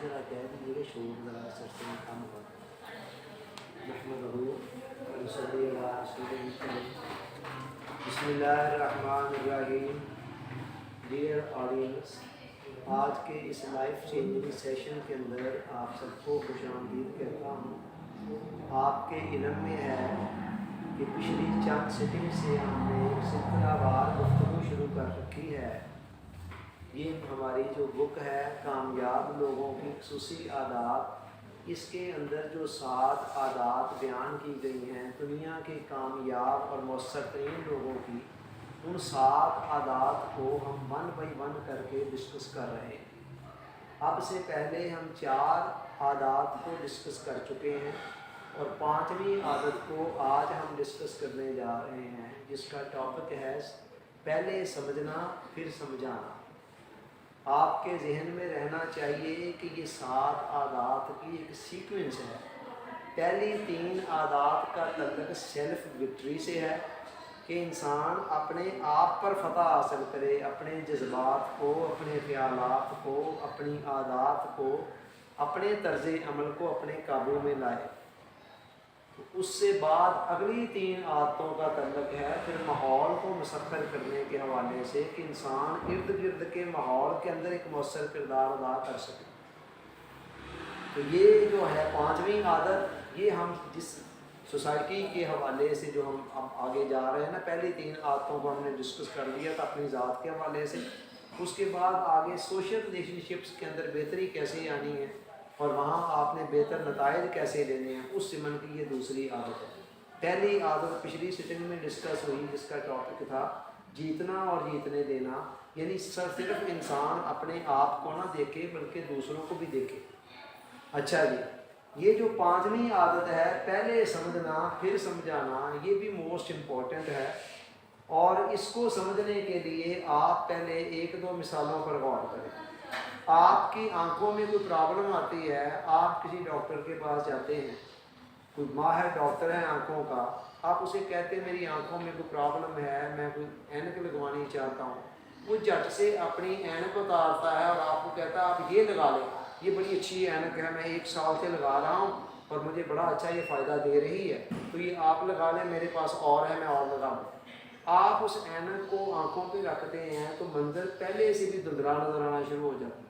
ذرا کہہ دیجیے کہ شور ذرا سستے میں کم ہو. نحمدہ ونصلی علی رسولہ الکریم. بسم اللہ الرحمن الرحیم. ڈیئر آڈینس، آج کے اس لائف چینجنگ سیشن کے اندر آپ سب کو خوش آمدید کہتا ہوں. آپ کے علم میں ہے کہ پچھلی چند سٹنگ سے ہم نے سلسلہ وار گفتگو شروع کر رکھی ہے. یہ ہماری جو بک ہے کامیاب لوگوں کی خصوصی عادات، اس کے اندر جو 7 عادات بیان کی گئی ہیں دنیا کے کامیاب اور مؤثر ترین لوگوں کی، ان 7 عادات کو ہم 1 بائی 1 کر کے ڈسکس کر رہے ہیں. اب سے پہلے ہم 4 عادات کو ڈسکس کر چکے ہیں اور 5ویں عادت کو آج ہم ڈسکس کرنے جا رہے ہیں، جس کا ٹاپک ہے پہلے سمجھنا پھر سمجھانا. آپ کے ذہن میں رہنا چاہیے کہ یہ 7 عادات کی ایک سیکوینس ہے. پہلی 3 عادات کا تعلق سیلف وکٹری سے ہے کہ انسان اپنے آپ پر فتح حاصل کرے، اپنے جذبات کو، اپنے خیالات کو، اپنی عادات کو، اپنے طرز عمل کو اپنے قابو میں لائے. اس سے بعد اگلی 3 عادتوں کا تعلق ہے پھر ماحول کو مسخر کرنے کے حوالے سے کہ انسان ارد گرد کے ماحول کے اندر ایک مؤثر کردار ادا کر سکے. تو یہ جو ہے 5ویں عادت، یہ ہم جس سوسائٹی کے حوالے سے جو ہم اب آگے جا رہے ہیں نا، پہلی 3 عادتوں کو ہم نے ڈسکس کر لیا تھا اپنی ذات کے حوالے سے. اس کے بعد آگے سوشل ریلیشن شپس کے اندر بہتری کیسے آنی ہے اور وہاں آپ نے بہتر نتائج کیسے لینے ہیں، اس سمن کی یہ دوسری عادت ہے. پہلی عادت پچھلی سیٹنگ میں ڈسکس ہوئی جس کا ٹاپک تھا جیتنا اور جیتنے دینا، یعنی صرف انسان اپنے آپ کو نہ دیکھے بلکہ دوسروں کو بھی دیکھے. اچھا جی، یہ جو 5ویں عادت ہے پہلے سمجھنا پھر سمجھانا، یہ بھی موسٹ امپورٹنٹ ہے. اور اس کو سمجھنے کے لیے آپ پہلے 1-2 مثالوں پر غور کریں. آپ کی آنکھوں میں کوئی پرابلم آتی ہے، آپ کسی ڈاکٹر کے پاس جاتے ہیں، کوئی ماہر ڈاکٹر ہے آنکھوں کا، آپ اسے کہتے ہیں میری آنکھوں میں کوئی پرابلم ہے، میں کوئی اینک لگوانی چاہتا ہوں. وہ جھٹ سے اپنی اینک اتارتا ہے اور آپ کو کہتا ہے آپ یہ لگا لیں، یہ بڑی اچھی اینک ہے، میں 1 سال سے لگا رہا ہوں اور مجھے بڑا اچھا یہ فائدہ دے رہی ہے، تو یہ آپ لگا لیں، میرے پاس اور ہے میں اور لگا لوں. آپ اس اینک کو آنکھوں پہ رکھتے ہیں تو منظر پہلے سے بھی دھندلا نظر آنا شروع ہو جاتا ہے.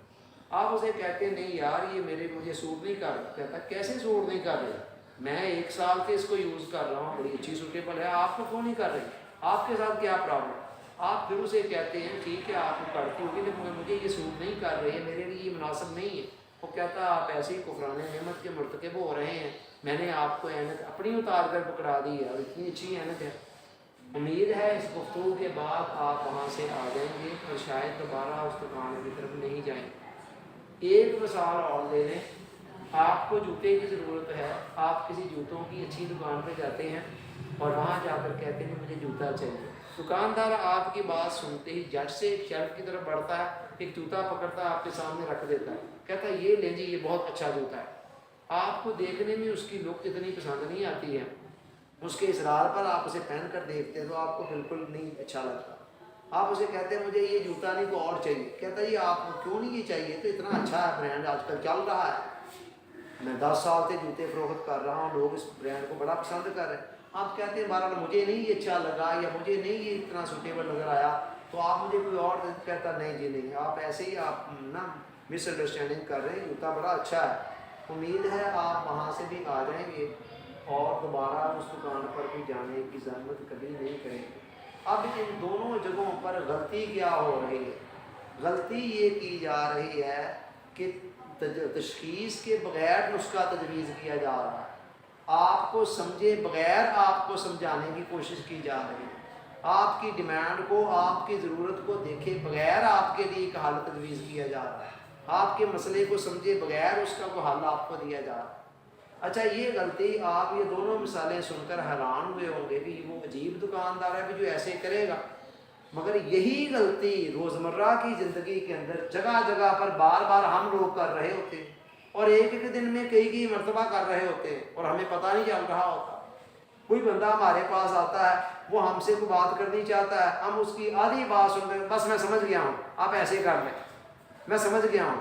آپ اسے کہتے ہیں نہیں یار یہ مجھے سوٹ نہیں کر رہا. کہتا کیسے سوٹ نہیں کر رہا؟ میں 1 سال سے اس کو یوز کر رہا ہوں، بڑی اچھی سوٹیبل ہے، آپ کو کیوں نہیں کر رہی؟ آپ کے ساتھ کیا پرابلم؟ آپ پھر اسے کہتے ہیں ٹھیک ہے آپ کو کرتی ہوگی لیکن مجھے یہ سوٹ نہیں کر رہی ہے، میرے لیے یہ مناسب نہیں ہے. وہ کہتا ہے آپ ایسے ہی کفران نعمت کے مرتکب ہو رہے ہیں، میں نے آپ کو اینک اپنی اتار کر پکڑا دی ہے اور اتنی اچھی اینک ہے. امید ہے اس گفتگو کے بعد آپ وہاں سے آ جائیں گے اور شاید دوبارہ اس دکان کی طرف نہیں جائیں. ایک مثال اور لے لیں، آپ کو جوتے کی ضرورت ہے، آپ کسی جوتوں کی اچھی دکان پہ جاتے ہیں اور وہاں جا کر کہتے ہیں مجھے جوتا چاہیے. دکاندار آپ کی بات سنتے ہی جٹ سے ایک شیلف کی طرف بڑھتا ہے، ایک جوتا پکڑتا ہے آپ کے سامنے رکھ دیتا ہے، کہتا ہے یہ لیں جی یہ بہت اچھا جوتا ہے. آپ کو دیکھنے میں اس کی لک اتنی پسند نہیں آتی ہے، اس کے اصرار پر آپ اسے پہن کر دیکھتے ہیں تو آپ کو بالکل نہیں اچھا لگتا. آپ اسے کہتے ہیں مجھے یہ جوتا نہیں تو اور چاہیے. کہتا ہے یہ آپ کو کیوں نہیں یہ چاہیے، تو اتنا اچھا ہے برانڈ آج کل چل رہا ہے، میں 10 سال سے جوتے فروخت کر رہا ہوں، لوگ اس برانڈ کو بڑا پسند کر رہے ہیں. آپ کہتے ہیں بہرحال مجھے نہیں یہ اچھا لگا یا مجھے نہیں یہ اتنا سوٹیبل نظر آیا تو آپ مجھے کوئی اور. کہتا نہیں جی نہیں، آپ ایسے ہی آپ نا مس انڈرسٹینڈنگ کر رہے ہیں، جوتا بڑا اچھا ہے. امید ہے آپ وہاں سے بھی آ جائیں گے اور دوبارہ اس دکان پر بھی جانے کی زحمت کبھی نہیں کریں گے. اب ان دونوں جگہوں پر غلطی کیا ہو رہی ہے؟ غلطی یہ کی جا رہی ہے کہ تشخیص کے بغیر نسخہ تجویز کیا جا رہا ہے. آپ کو سمجھے بغیر آپ کو سمجھانے کی کوشش کی جا رہی ہے. آپ کی ڈیمانڈ کو، آپ کی ضرورت کو دیکھے بغیر آپ کے لیے ایک حل تجویز کیا جا رہا ہے. آپ کے مسئلے کو سمجھے بغیر اس کا کوئی حل آپ کو دیا جا رہا ہے. اچھا یہ غلطی آپ یہ دونوں مثالیں سن کر حیران ہوئے ہوں گے کہ وہ عجیب دکاندار ہے بھی جو ایسے کرے گا، مگر یہی غلطی روزمرہ کی زندگی کے اندر جگہ جگہ پر بار بار ہم لوگ کر رہے ہوتے ہیں اور ایک ایک دن میں کئی مرتبہ کر رہے ہوتے ہیں اور ہمیں پتہ نہیں چل رہا ہوتا. کوئی بندہ ہمارے پاس آتا ہے، وہ ہم سے کوئی بات کرنی چاہتا ہے، ہم اس کی آدھی بات سن کر بس میں سمجھ گیا ہوں آپ ایسے کر لیں، میں سمجھ گیا ہوں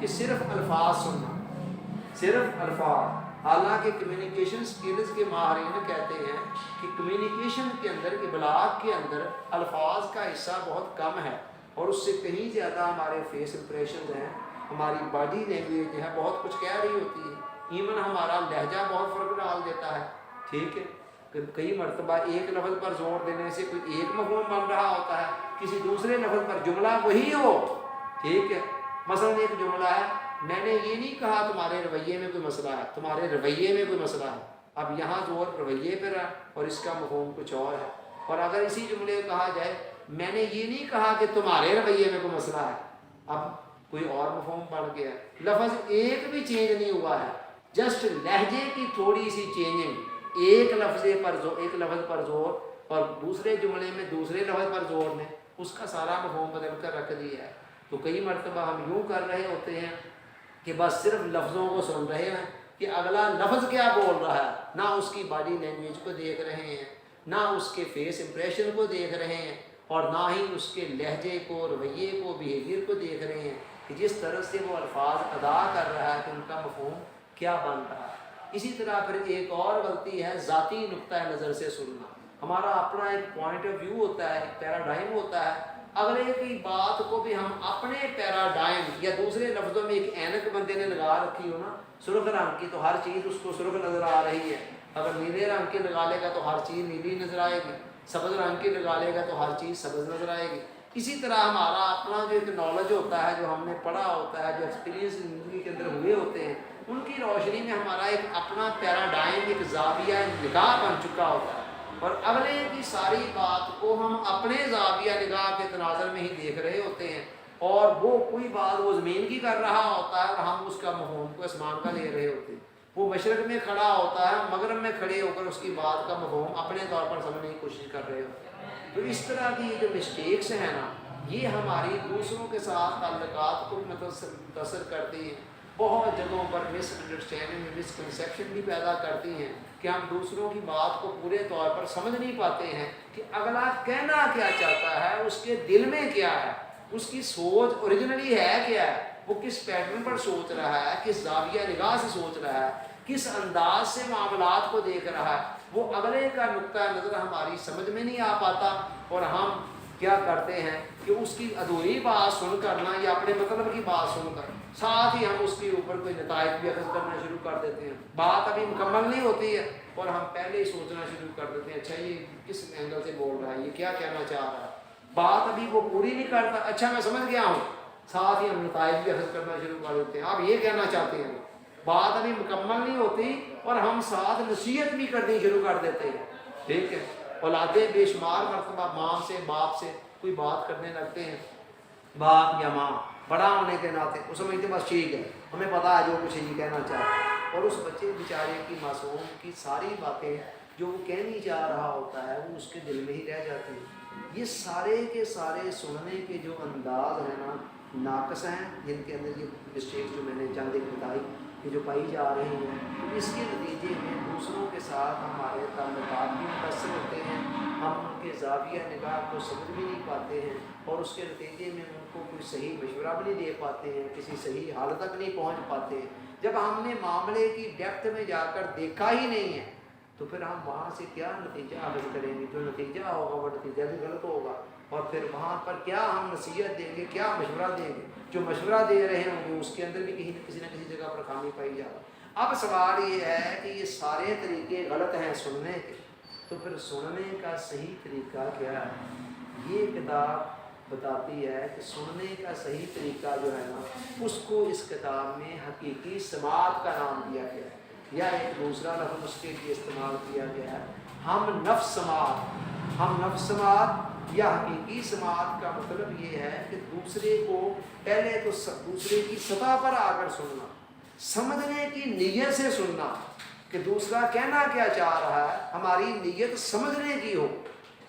کہ صرف الفاظ سننا، صرف الفاظ، حالانکہ کمیونیکیشن سکلز کے ماہرین کہتے ہیں کہ کمیونیکیشن کے اندر، ابلاغ کے اندر الفاظ کا حصہ بہت کم ہے، اور اس سے کہیں زیادہ ہمارے فیس امپریشنز ہیں، ہماری باڈی لینگویج جو ہے بہت کچھ کہہ رہی ہوتی ہے، ایون ہمارا لہجہ بہت فرق ڈال دیتا ہے، ٹھیک ہے، کئی مرتبہ ایک لفظ پر زور دینے سے کوئی ایک مفہوم بن رہا ہوتا ہے، کسی دوسرے لفظ پر جملہ وہی ہو، ٹھیک ہے، مثلا ایک جملہ ہے، میں نے یہ نہیں کہا تمہارے رویے میں کوئی مسئلہ ہے، تمہارے رویے میں کوئی مسئلہ ہے، اب یہاں زور رویے پر ہے اور اس کا مفہوم کچھ اور ہے، اور اگر اسی جملے کو کہا جائے میں نے یہ نہیں کہا کہ تمہارے رویے میں کوئی مسئلہ ہے، اب کوئی اور مفہوم بن گیا، لفظ ایک بھی چینج نہیں ہوا ہے، جسٹ لہجے کی تھوڑی سی چینجنگ، ایک لفظ پر زور اور دوسرے جملے میں دوسرے لفظ پر زور نے اس کا سارا مفہوم بدل کر رکھ دیا ہے۔ تو کئی مرتبہ ہم یوں کر رہے ہوتے ہیں کہ بس صرف لفظوں کو سن رہے ہیں کہ اگلا لفظ کیا بول رہا ہے، نہ اس کی باڈی لینگویج کو دیکھ رہے ہیں، نہ اس کے فیس امپریشن کو دیکھ رہے ہیں، اور نہ ہی اس کے لہجے کو، رویے کو، بیہیویئر کو دیکھ رہے ہیں کہ جس طرح سے وہ الفاظ ادا کر رہا ہے کہ ان کا مفہوم کیا بن رہا ہے۔ اسی طرح پھر ایک اور غلطی ہے ذاتی نقطہ نظر سے سننا، ہمارا اپنا ایک پوائنٹ آف ویو ہوتا ہے، ایک پیراڈائم ہوتا ہے، اگلے کی بات کو بھی ہم اپنے پیراڈائم، یا دوسرے لفظوں میں ایک اینک بندے نے لگا رکھی ہو نا سرخ رنگ کی، تو ہر چیز اس کو سرخ نظر آ رہی ہے، اگر نیلے رنگ کی لگا لے گا تو ہر چیز نیلی نظر آئے گی، سبز رنگ کی لگا لے گا تو ہر چیز سبز نظر آئے گی۔ اسی طرح ہمارا اپنا جو ایک نالج ہوتا ہے، جو ہم نے پڑھا ہوتا ہے، جو ایکسپیرینس زندگی کے اندر ہوئے ہوتے ہیں، ان کی روشنی میں ہمارا ایک اپنا پیراڈائم، ایک زاویہ نگاہ بن چکا ہوتا ہے، اور اگلے کی ساری بات کو ہم اپنے زاویہ نگاہ کے تناظر میں ہی دیکھ رہے ہوتے ہیں، اور وہ کوئی بات وہ زمین کی کر رہا ہوتا ہے اور ہم اس کا مفہوم کو آسمان کا لے رہے ہوتے ہیں، وہ مشرق میں کھڑا ہوتا ہے، مغرب میں کھڑے ہو کر اس کی بات کا مفہوم اپنے طور پر سمجھنے کی کوشش کر رہے ہوتے ہیں۔ تو اس طرح کی یہ جو مسٹیکس ہیں نا، یہ ہماری دوسروں کے ساتھ تعلقات کو متاثر کرتی ہیں، بہت جگہوں پر مس انڈرسٹینڈنگ، مس کنسیپشن بھی پیدا کرتی ہیں کہ ہم دوسروں کی بات کو پورے طور پر سمجھ نہیں پاتے ہیں کہ اگلا کہنا کیا چاہتا ہے، اس کے دل میں کیا ہے، اس کی سوچ اوریجنلی ہے کیا ہے، وہ کس پیٹرن پر سوچ رہا ہے، کس زاویہ نگاہ سے سوچ رہا ہے، کس انداز سے معاملات کو دیکھ رہا ہے، وہ اگلے کا نقطہ نظر ہماری سمجھ میں نہیں آ پاتا، اور ہم کیا کرتے ہیں کہ اس کی ادھوری بات سن کر نا، یا اپنے مطلب کی بات سن کر ساتھ ہی ہم اس کے اوپر کوئی نتائج بھی اخذ کرنا شروع کر دیتے ہیں، بات ابھی مکمل نہیں ہوتی ہے اور ہم پہلے ہی سوچنا شروع کر دیتے ہیں اچھا یہ کس اینگل سے بول رہا ہے، یہ کیا کہنا چاہ رہا ہے، بات ابھی وہ پوری نہیں کرتا، اچھا میں سمجھ گیا ہوں، ساتھ ہی ہم نتائج بھی اخذ کرنا شروع کر دیتے ہیں، آپ یہ کہنا چاہتے ہیں، بات ابھی مکمل نہیں ہوتی اور ہم ساتھ نصیحت بھی کرنی شروع کر دیتے ہیں، ٹھیک ہے، اولادیں بے شمار مرتبہ ماں سے، باپ سے کوئی بات کرنے لگتے ہیں، باپ یا ماں بڑا ہونے کے ناطے وہ سمجھتے بس ٹھیک ہے ہمیں پتا ہے جو کچھ یہ کہنا چاہتا ہے، اور اس بچے بیچارے کی معصوم کی ساری باتیں جو وہ کہنے چاہ رہا ہوتا ہے وہ اس کے دل میں ہی رہ جاتی ہیں۔ یہ سارے کے سارے سننے کے جو انداز ہیں نا ناقص ہیں، جن کے اندر یہ مسٹیک جو میں نے چند ایک بتائی کہ جو پائی جا رہی ہیں، تو اس کے نتیجے میں دوسروں کے ساتھ ہمارے تعلقات بھی متاثر ہوتے ہیں، ہم ان کے زاویہ نگاہ کو سمجھ بھی نہیں پاتے ہیں، اور اس کے نتیجے میں ان کو کوئی صحیح مشورہ بھی نہیں دے پاتے ہیں، کسی صحیح حال تک نہیں پہنچ پاتے ہیں۔ جب ہم نے معاملے کی ڈیپتھ میں جا کر دیکھا ہی نہیں ہے تو پھر ہم وہاں سے کیا نتیجہ حاصل کریں گے، جو نتیجہ ہوگا وہ نتیجہ بھی غلط ہوگا، اور پھر وہاں پر کیا ہم نصیحت دیں گے، کیا مشورہ دیں گے، جو مشورہ دے رہے ہوں گے اس کے اندر بھی کسی نہ کسی جگہ پر خامی پائی جائے۔ اب سوال یہ ہے کہ یہ سارے طریقے غلط ہیں سننے کے، تو پھر سننے کا صحیح طریقہ کیا ہے؟ یہ کتاب بتاتی ہے کہ سننے کا صحیح طریقہ جو ہے نا اس کو اس کتاب میں حقیقی سماعت کا نام دیا گیا ہے، یا ایک دوسرا لفظ اس کے لیے استعمال کیا گیا ہے ہم نفس سماعت۔ ہم نفس سماعت یا حقیقی سماعت کا مطلب یہ ہے کہ دوسرے کو پہلے تو دوسرے کی سطح پر آ کر سننا، سمجھنے کی نیت سے سننا کہ دوسرا کہنا کیا چاہ رہا ہے، ہماری نیت سمجھنے کی ہو،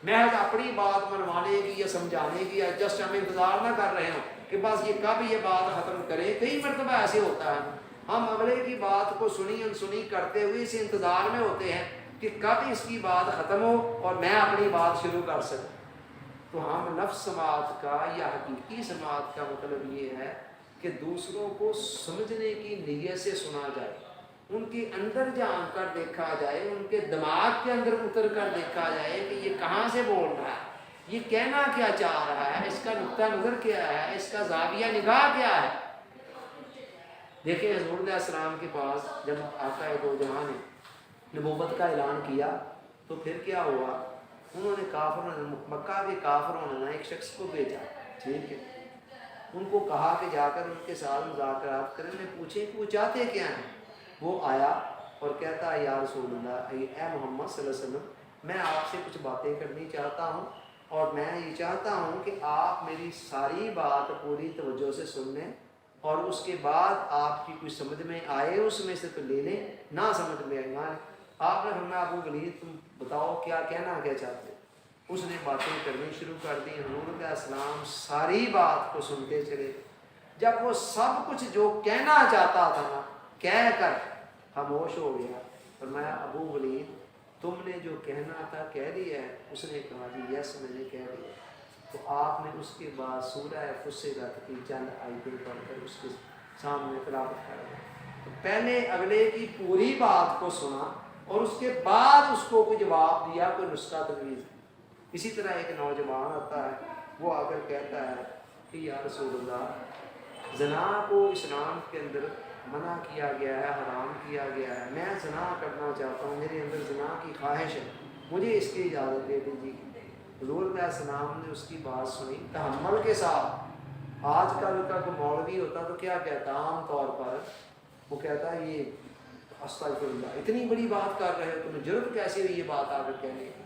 محض اپنی بات منوانے کی یا سمجھانے کی، یا جسٹ ہم انتظار نہ کر رہے ہوں کہ بس یہ کب یہ بات ختم کرے۔ کئی مرتبہ ایسے ہوتا ہے ہم اگلے کی بات کو سنی انسنی کرتے ہوئے اس انتظار میں ہوتے ہیں کہ کب اس کی بات ختم ہو اور میں اپنی بات شروع کر سکوں۔ تو ہم لفظ سماعت کا یا حقیقی سماعت کا مطلب یہ ہے کہ دوسروں کو سمجھنے کی نیت سے سنا جائے، ان کے اندر جان کر دیکھا جائے، ان کے دماغ کے اندر اتر کر دیکھا جائے کہ یہ کہاں سے بول رہا ہے، یہ کہنا کیا چاہ رہا ہے، اس کا نقطہ نظر کیا ہے، اس کا زاویہ نگاہ کیا ہے۔ دیکھیں حضور علیہ السلام کے پاس جب آقا دو جہاں نے نبوت کا اعلان کیا تو پھر کیا ہوا، انہوں نے مکہ کے کافروں نے ایک شخص کو بھیجا، ٹھیک ہے، ان کو کہا کہ جا کر ان کے ساتھ مذاکرات کریں، میں پوچھیں کہ وہ چاہتے کیا ہیں۔ وہ آیا اور کہتا ہے یا رسول اللہ، اے محمد صلی اللہ علیہ وسلم، میں آپ سے کچھ باتیں کرنی چاہتا ہوں اور میں یہ چاہتا ہوں کہ آپ میری ساری بات پوری توجہ سے سن لیں اور اس کے بعد آپ کی کوئی سمجھ میں آئے اس میں سے تو لے لیں، نہ سمجھ میں آئے۔ آپ نے فرمایا ابو ولید تم بتاؤ کیا کہنا کیا چاہتے ہو۔ اس نے باتیں کرنی شروع کر دی، حضور علیہ السلام ساری بات کو سنتے چلے۔ جب وہ سب کچھ جو کہنا چاہتا تھا نا کہہ کر خاموش ہو گیا، فرمایا ابو ولید تم نے جو کہنا تھا کہہ دیا ہے؟ اس نے کہا جی یس میں نے کہہ دیا۔ تو آپ نے اس کے بعد سورہ فصلت کی چند آیتیں پڑھ کر اس کے سامنے تلاوت کر دی۔ تو پہلے اگلے کی پوری بات کو سنا اور اس کے بعد اس کو کوئی جواب دیا، کوئی نسخہ تجویز۔ اسی طرح ایک نوجوان آتا ہے، وہ آ کر کہتا ہے کہ یا رسول اللہ زنا کو اسلام کے اندر منع کیا گیا ہے، حرام کیا گیا ہے، میں زنا کرنا چاہتا ہوں، میرے اندر زنا کی خواہش ہے، مجھے اس کی اجازت دے دیجیے۔ حضور علیہ السلام نے اس کی بات سنی تحمل کے ساتھ۔ آج کل کا کوئی مولوی ہوتا تو کیا کہتا، عام طور پر وہ کہتا ہے یہ استغفر اللہ، اتنی بڑی بات کر رہے ہو، تمہیں جرت کیسے ہوئی یہ بات آ کر کہنے کی؟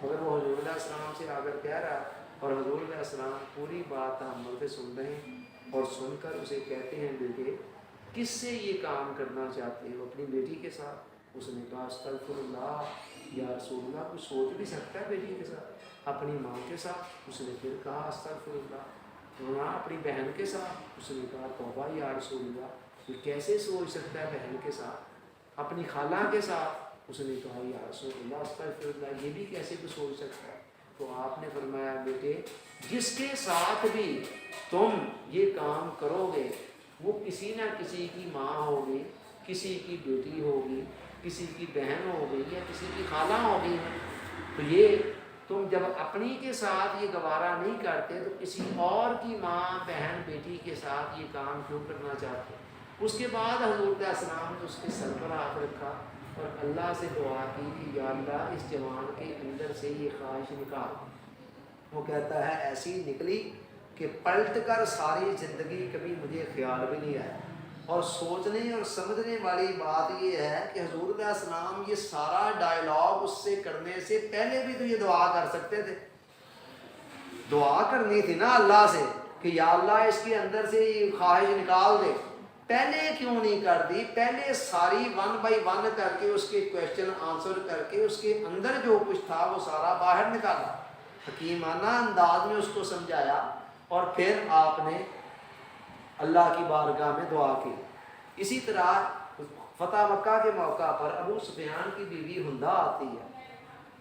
مگر وہ حضور علیہ السلام سے آ کر کہہ رہا اور حضور علیہ السلام پوری بات تحمل سے سن رہے ہیں اور سن کر اسے کہتے ہیں بیٹے کس سے یہ کام کرنا چاہتے ہو؟ اپنی بیٹی کے ساتھ؟ اس نے کہا استغفر اللہ یا رسول اللہ، کوئی سوچ بھی سکتا ہے بیٹی کے ساتھ؟ اپنی ماں کے ساتھ؟ اس نے پھر کہا استغفر اللہ۔ وہاں اپنی بہن کے ساتھ؟ اس نے کہا توبہ یا رسول اللہ، یہ کیسے سوچ سکتا ہے بہن کے ساتھ؟ اپنی خالہ کے ساتھ؟ اس نے کہا یا رسول اللہ استغفر اللہ، یہ بھی کیسے کوئی سوچ سکتا ہے؟ تو آپ نے فرمایا بیٹے جس کے ساتھ بھی تم یہ کام کرو گے وہ کسی نہ کسی کی ماں ہوگی، کسی کی بیٹی ہوگی، کسی کی بہن ہوگی یا کسی کی خالہ ہوگی۔ تو یہ تم جب اپنی کے ساتھ یہ گوارا نہیں کرتے تو کسی اور کی ماں بہن بیٹی کے ساتھ یہ کام کیوں کرنا چاہتے؟ اس کے بعد حضور علیہ السلام نے اس کے سر پر ہاتھ رکھا اور اللہ سے دعا کی کہ یا اللہ اس جوان کے اندر سے یہ خواہش نکال۔ وہ کہتا ہے ایسی نکلی کہ پلٹ کر ساری زندگی کبھی مجھے خیال بھی نہیں آیا۔ اور سوچنے اور سمجھنے والی بات یہ ہے کہ حضور علیہ السلام یہ سارا ڈائلاگ اس سے کرنے سے پہلے بھی تو یہ دعا کر سکتے تھے، دعا کرنی تھی نا اللہ سے کہ یا اللہ اس کے اندر سے یہ خواہش نکال دے، پہلے کیوں نہیں کر دی؟ پہلے ساری 1 بائی 1 کر کے اس کے کویشچن آنسر کر کے اس کے اندر جو کچھ تھا وہ سارا باہر نکالا، حکیمانہ انداز میں اس کو سمجھایا اور پھر آپ نے اللہ کی بارگاہ میں دعا کی۔ اسی طرح فتح مکہ کے موقع پر ابو سفیان کی بیوی ہندہ آتی ہے۔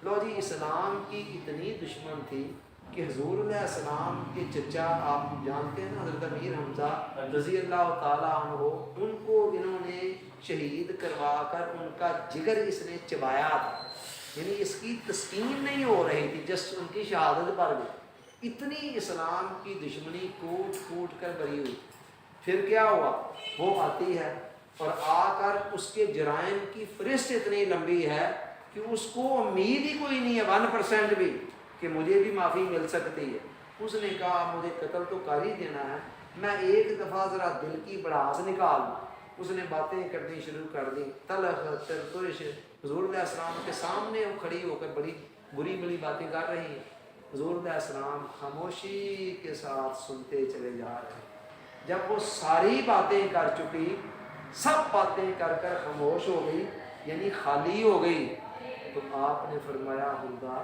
لو جی اسلام کی اتنی دشمن تھی کہ حضور علیہ السلام کے چچا آپ جانتے ہیں نا حضرت امیر حمزہ رضی اللہ تعالیٰ عنہ، ان کو انہوں نے شہید کروا کر ان کا جگر اس نے چبایا تھا، یعنی اس کی تسکین نہیں ہو رہی تھی جس ان کی شہادت پر بھی، اتنی اسلام کی دشمنی کوٹ کوٹ کر بری ہوئی۔ پھر کیا ہوا، وہ آتی ہے اور آ کر اس کے جرائم کی فہرست اتنی لمبی ہے کہ اس کو امید ہی کوئی نہیں ہے 1% بھی کہ مجھے بھی معافی مل سکتی ہے۔ اس نے کہا مجھے قتل تو کر ہی دینا ہے، میں ایک دفعہ ذرا دل کی بڑاس نکال لوں۔ اس نے باتیں کرنی شروع کر دی، تلخ ترش، حضور علیہ السلام کے سامنے وہ کھڑی ہو کر بڑی بری بری باتیں کر رہی ہیں۔ حضور علیہ السلام خاموشی کے ساتھ سنتے چلے جا رہے ہیں۔ جب وہ ساری باتیں کر چکی، سب باتیں کر کر خاموش ہو گئی، یعنی خالی ہو گئی، تو آپ نے فرمایا ہندا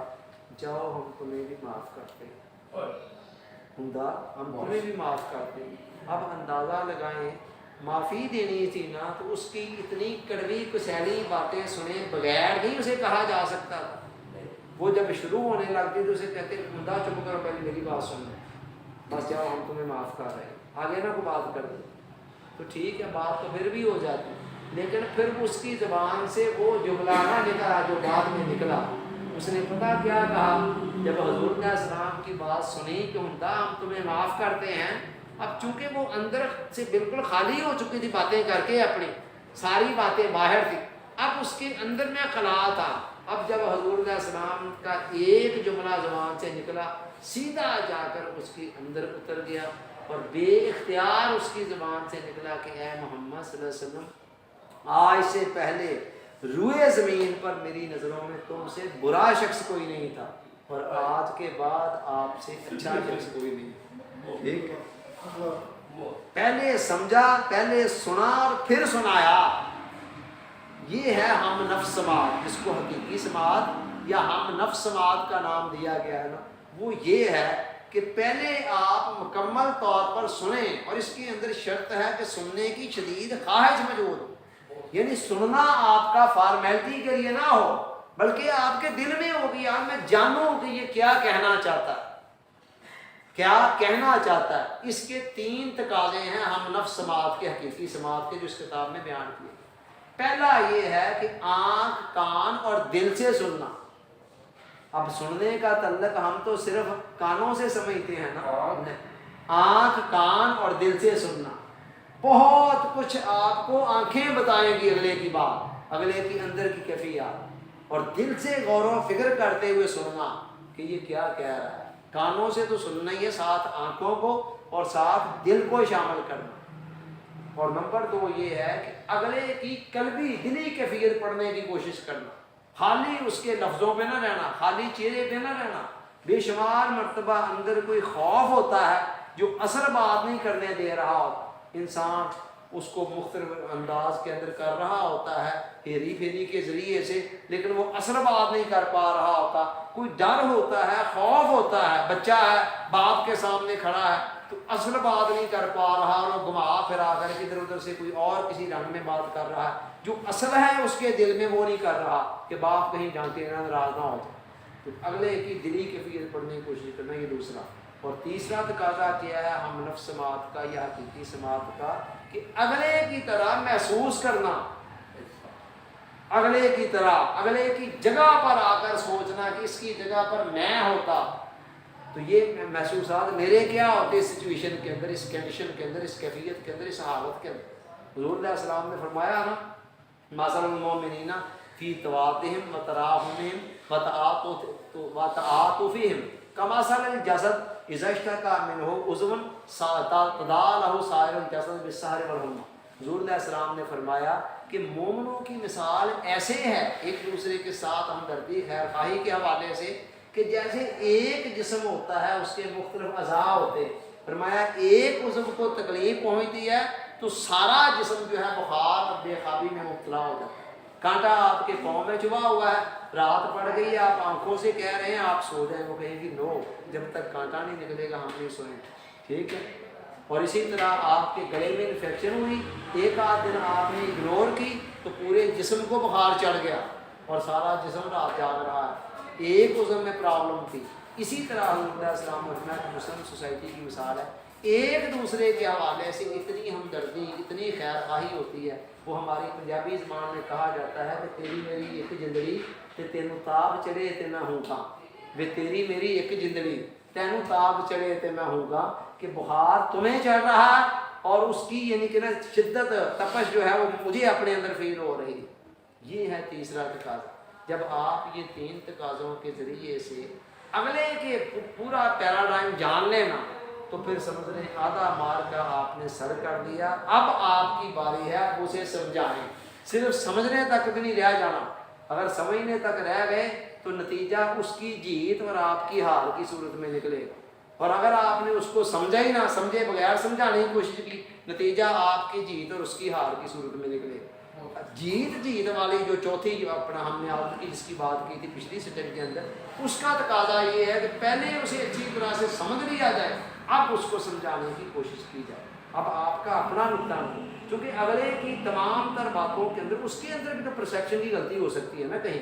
جاؤ ہم تمہیں بھی معاف کرتے ہیں، ہندا ہم تمہیں بھی معاف کرتے ہیں۔ اب اندازہ لگائیں معافی دینی تھی نا تو اس کی اتنی کڑوی کسیلی باتیں سنے بغیر نہیں اسے کہا جا سکتا تھا۔ وہ جب شروع ہونے لگتی تو اسے کہتے ہیں بندہ چپ کرو پہلے میری بات سن لو، بس جاؤ ہم تمہیں معاف کر رہے ہیں، آگے نہ کوئی بات کر دیں تو ٹھیک ہے، بات تو پھر بھی ہو جاتی، لیکن پھر اس کی زبان سے وہ جملہ نہ نکلا جو بعد میں نکلا۔ اس نے پتہ کیا کہا جب حضور علیہ السلام کی بات سنی کہ عمدہ ہم تمہیں معاف کرتے ہیں، اب چونکہ وہ اندر سے بالکل خالی ہو چکی تھی باتیں کر کے، اپنی ساری باتیں باہر تھی، اب اس کے اندر میں خلا تھا۔ اب جب حضور علیہ السلام کا ایک جملہ زبان سے نکلا سیدھا جا کر اس کے اندر اتر گیا، اور بے اختیار اس کی زبان سے نکلا کہ اے محمد صلی اللہ علیہ وسلم، آج سے پہلے روئے زمین پر میری نظروں میں تم سے برا شخص کوئی نہیں تھا، اور آج کے بعد آپ سے اچھا شخص کوئی نہیں۔ ٹھیک ہے، پہلے سمجھا، پہلے سنا اور پھر سنایا، یہ ہے ہم نفس سماعت، جس کو حقیقی سماعت یا ہم نفس سماعت کا نام دیا گیا ہے نا، وہ یہ ہے کہ پہلے آپ مکمل طور پر سنیں، اور اس کے اندر شرط ہے کہ سننے کی شدید خواہش موجود ہو، یعنی سننا آپ کا فارمیلٹی کے لیے نہ ہو بلکہ آپ کے دل میں ہو کہ یار میں جانوں کہ یہ کیا کہنا چاہتا ہے، کیا کہنا چاہتا ہے۔ اس کے 3 تقاضے ہیں ہم نفس سماعت کے، حقیقی سماعت کے، جو اس کتاب میں بیان کیے۔ پہلا یہ ہے کہ آنکھ، کان اور دل سے سننا۔ اب سننے کا تعلق ہم تو صرف کانوں سے سمجھتے ہیں نا، آنکھ، کان اور دل سے سننا، بہت کچھ آپ کو آنکھیں بتائیں گی اگلے کی بات، اگلے کی اندر کی کیفیات، اور دل سے غور و فکر کرتے ہوئے سننا کہ یہ کیا کہہ رہا ہے۔ کانوں سے تو سننا ہی ہے، ساتھ آنکھوں کو اور ساتھ دل کو شامل کرنا۔ اور نمبر 2 یہ ہے کہ اگلے کی قلبی دلی کیفیت پڑھنے کی کوشش کرنا، خالی اس کے لفظوں پہ نہ رہنا، خالی چہرے پہ نہ رہنا۔ بے شمار مرتبہ اندر کوئی خوف ہوتا ہے جو اثر بات نہیں کرنے دے رہا ہوتا، انسان اس کو مختلف انداز کے اندر کر رہا ہوتا ہے ہیری پھیری کے ذریعے سے، لیکن وہ اثر بات نہیں کر پا رہا ہوتا۔ کوئی ڈر ہوتا ہے، خوف ہوتا ہے، بچہ ہے باپ کے سامنے کھڑا ہے تو اصل بات نہیں کر پا رہا، اور وہ گھما پھرا کر ادھر ادھر سے کوئی اور کسی رنگ میں بات کر رہا ہے، جو اصل ہے اس کے دل میں وہ نہیں کر رہا کہ باپ کہیں جانتے نہ ناراض نہ ہو جائے۔ تو اگلے کی دلی کیفیت پڑھنے کی کوشش کرنا، یہ دوسرا۔ اور تیسرا تقاضا کیا ہے ہم نفس سماعت کا یا حقیقی سماعت کا، کہ اگلے کی طرح محسوس کرنا، اگلے کی طرح، اگلے کی جگہ پر آ کر سوچنا کہ اس کی جگہ پر میں ہوتا تو یہ محسوسات میرے کیا ہوتے اس سچویشن کے اندر، اس کنڈیشن کے اندر، اس کیفیت کے اندر، اس حالت کے اندر۔ حضور علیہ السلام نے فرمایا نا، مثل المؤمنین فی توادہم وتراحمہم وتعاطفہم کمثل الجسد اذا اشتکى منہ عضو تداعی لہ سائر الجسد بالسہر والحمى۔ حضور علیہ السلام نے فرمایا کہ مومنوں کی مثال ایسے ہے ایک دوسرے کے ساتھ ہمدردی خیر خواہی کے حوالے سے کہ جیسے ایک جسم ہوتا ہے اس کے مختلف اعضاء ہوتے ہیں۔ فرمایا ایک عضو کو تکلیف پہنچتی ہے تو سارا جسم جو ہے بخار اور بے خوابی میں مبتلا ہو جاتا ہے۔ کانٹا آپ کے پاؤں میں چبھا ہوا ہے، رات پڑ گئی ہے، آپ آنکھوں سے کہہ رہے ہیں آپ سو جائیں، وہ کہیں گی نو، جب تک کانٹا نہیں نکلے گا ہم نہیں سوئیں، ٹھیک ہے۔ اور اسی طرح آپ کے گلے میں انفیکشن ہوئی، ایک آدھ دن آپ نے اگنور کی تو پورے جسم کو بخار چڑھ گیا اور سارا جسم رات جاگ رہا ہے، ایک عضو میں پرابلم تھی۔ اسی طرح حضور علیہ السلام نے مسلم سوسائٹی کی مثال ہے، ایک دوسرے کے حوالے سے اتنی ہمدردی، اتنی خیر خواہی ہوتی ہے۔ وہ ہماری پنجابی زبان میں کہا جاتا ہے کہ تیری میری ایک جندڑی تے تینوں تاب چڑھے تے میں ہوں گا، وہ تیری میری ایک جندڑی تینوں تاب چڑھے تے میں ہوں گا، کہ بخار تمہیں چڑھ رہا ہے اور اس کی یعنی کہ نا شدت تپش جو ہے وہ مجھے اپنے اندر فیل ہو رہی ہے۔ یہ ہے تیسرا تقاضا۔ جب آپ یہ 3 تقاضوں کے ذریعے سے اگلے کے پورا پیراڈائم جان لینا تو پھر سمجھ لیں آدھا مار کا آپ نے سر کر دیا۔ اب آپ کی باری ہے اب اسے سمجھائیں، صرف سمجھنے تک بھی نہیں رہ جانا، اگر سمجھنے تک رہ گئے تو نتیجہ اس کی جیت اور آپ کی ہار کی صورت میں نکلے گا، اور اگر آپ نے اس کو سمجھا ہی نہ، سمجھے بغیر سمجھانے کی کوشش کی، نتیجہ آپ کی جیت اور اس کی ہار کی صورت میں نکلے گا۔ جیت والی جو چوتھی جو اپنا ہم نے آپ کی جس کی بات کی تھی پچھلی سیٹنگ کے اندر، اس کا تقاضا یہ ہے کہ پہلے اسے اچھی طرح سے سمجھ لیا جائے، اب اس کو سمجھانے کی کوشش کی جائے۔ اب آپ کا اپنا نقطہ ہو، کیونکہ اگلے کی تمام تر باتوں کے اندر اس کے اندر بھی تو پرسیپشن کی غلطی ہو سکتی ہے نا کہیں،